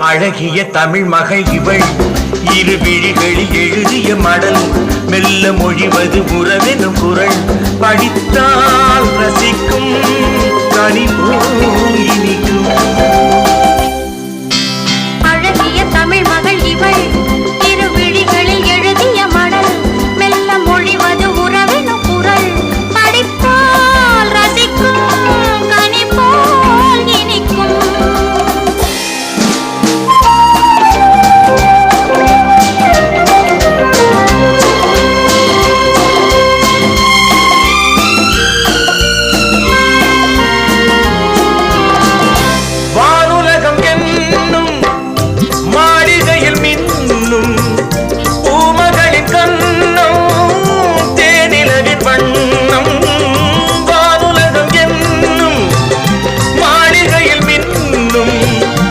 அழகிய தமிழ் மகள் இவள் இரு விழிகளில் எழுதிய மடல் மெல்ல மொழிவது உறவெனும் குரல் படித்தால் ரசிக்கும் கனிபோ இனிக்கும்